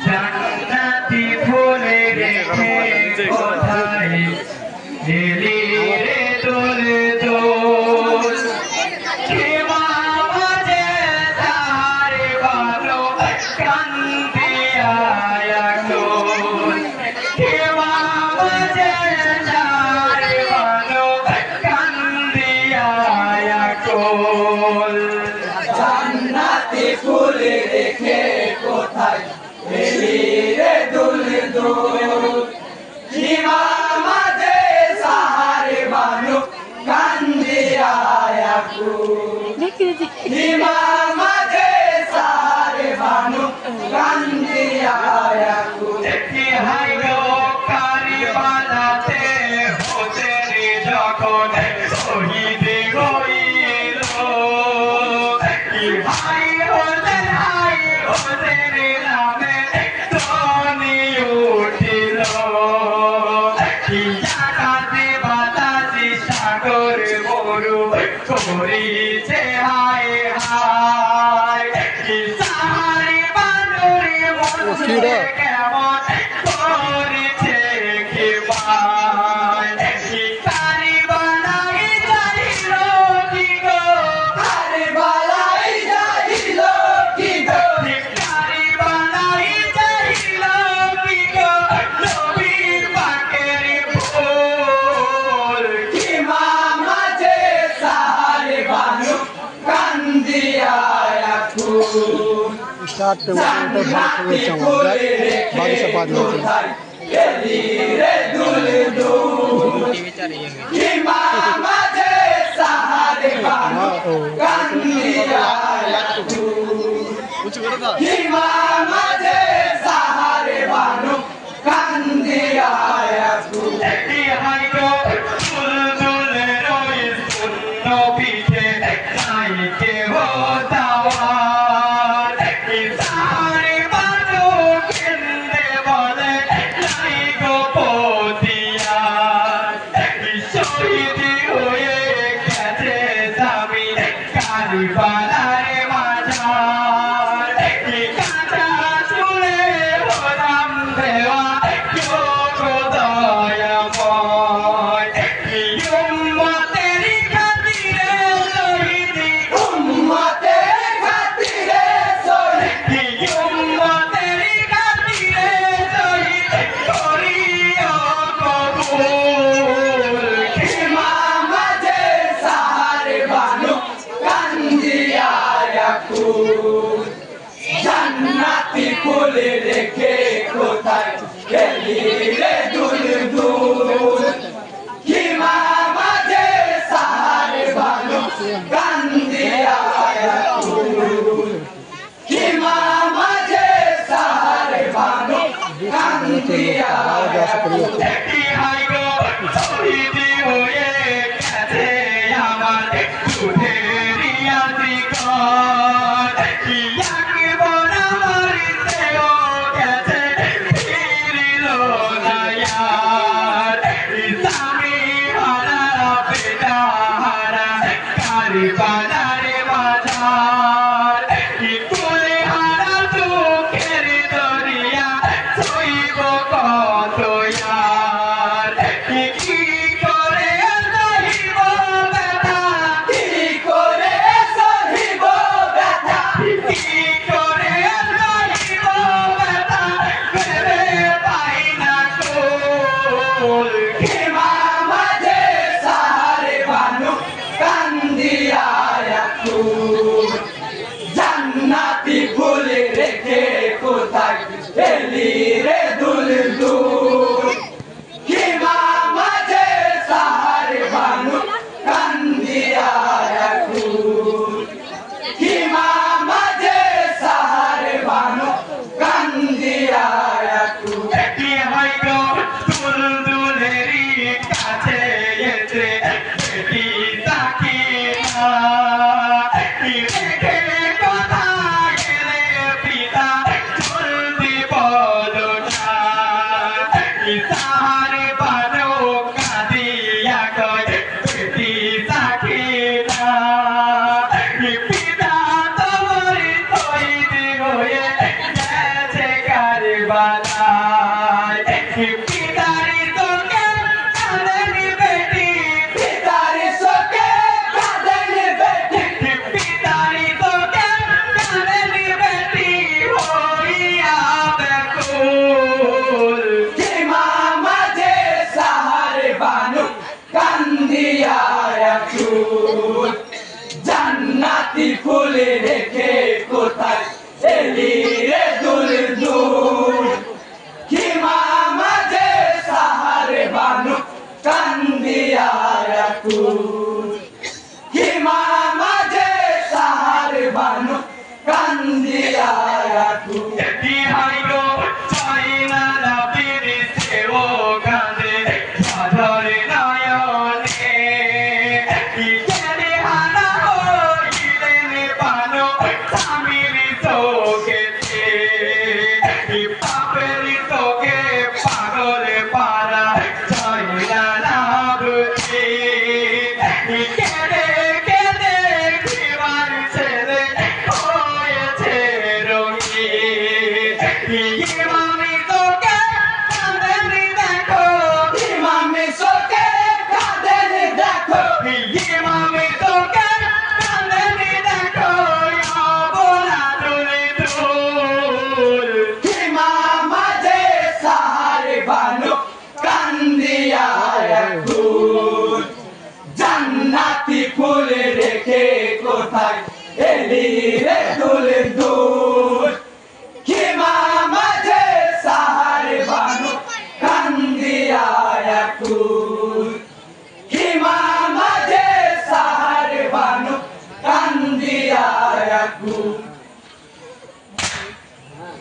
জান্নাতি ফুলে রেখে কোথায় গেলি রে তোলে দোল খেমা বাজে তারে বালো কান্দিয়া দোল খেমা বাজে তারে বালো কান্দিয়া দোল জান্নাতি ফুলে রেখে কোথায় গেলি রে দুল দুল মাঝে সাহারে বানু কান্দিয়া মাঝে সাহারে বানু কান্দিয়া কি হাই গো কারিবালাতে হতে রে যখন শহীদ হইল কি হাই হতে রে নামে তনি উঠিল কি আকাশে বাতাসে সাগর মরু করিছে হায় হায় কি সাহারে বানরে মনে কেমন করেছে কি পায় কি কারি বানাই যাইল কি গো কারি বালাই যাইল কি গো কারি বানাই যাইল কি গো নবীর পাকের ফুল কি মাঝে সাহারে বানু কান্দিয়া स्टार्ट भाग बाकी से बाद में বালারে মাঝার কি কাঁচা চুলে হলাম দেওয়া দয়াময় কি উম্মতের খাতিরে শহীদ উম্মতের খাতিরে শহীদ কি উম্মতের খাতিরে শহীদ করিও কবুল খেমা মাঝে সাহারে বানু কান্দিয়া জান্নাতি ফুলে রেখে কোথায় গেলি রে দুল দুল কিমা মাঝে সাহারে বানু কান্দিয়া কিমা মাঝে সাহারে বানু কান্দিয়া কি হাই গো শহীদ হয়ে গেছে আমার দুধেরি আদিকর কি একবার মারিতেও গেছে ফিরিল না ইয়ার ইসলামী হারা বেটা হারা কারিবালারে মাঝার কি কুলে হারা চোখের দরিয়া সইব কত ইয়ার কি করে সহিব ব্যথা কি করে সহিব ব্যথা কি করে সহিব ব্যথা ভেবে পাই না কোল খেমা মাঝে সাহারে বানু কান্দিয়া কান্দিয়া ফুল জান্নাতি ফুল রেখে কোথায় এলি রে দুল দুল কিমা মাঝে সাহারে বানু কান্দিয়া ফুল কিমা মাঝে সাহারে বানু কান্দিয়া ফুল বিহাইলো চাইনা নবীর সেও কাঁদে সাধরে নয়নে ইকেরে হানা হইলেন বানো স্বামীর চোখেতে পাপের চোখে পাগল পারা চাইনা নাবতে ইকেরে কেঁদে জীবন ছেলে হয়েছে রঙিন ইমামি তোকে কাঁদেনি দেখো ইমামি তোকে কাঁদেনি দেখো ইমামি তোকে কাঁদেনি দেখো বোলা দুলে দুল ইমাম মাঝে সাহারে বানু কান্দিয়া ফুল জান্নাতি ফুল রেখে কোথায় এলি রে দুল দুল কিমা মাঝে সাহারে বানু কান্দিয়া ফুল কিমা মাঝে সাহারে বানু কান্দিয়া ফুল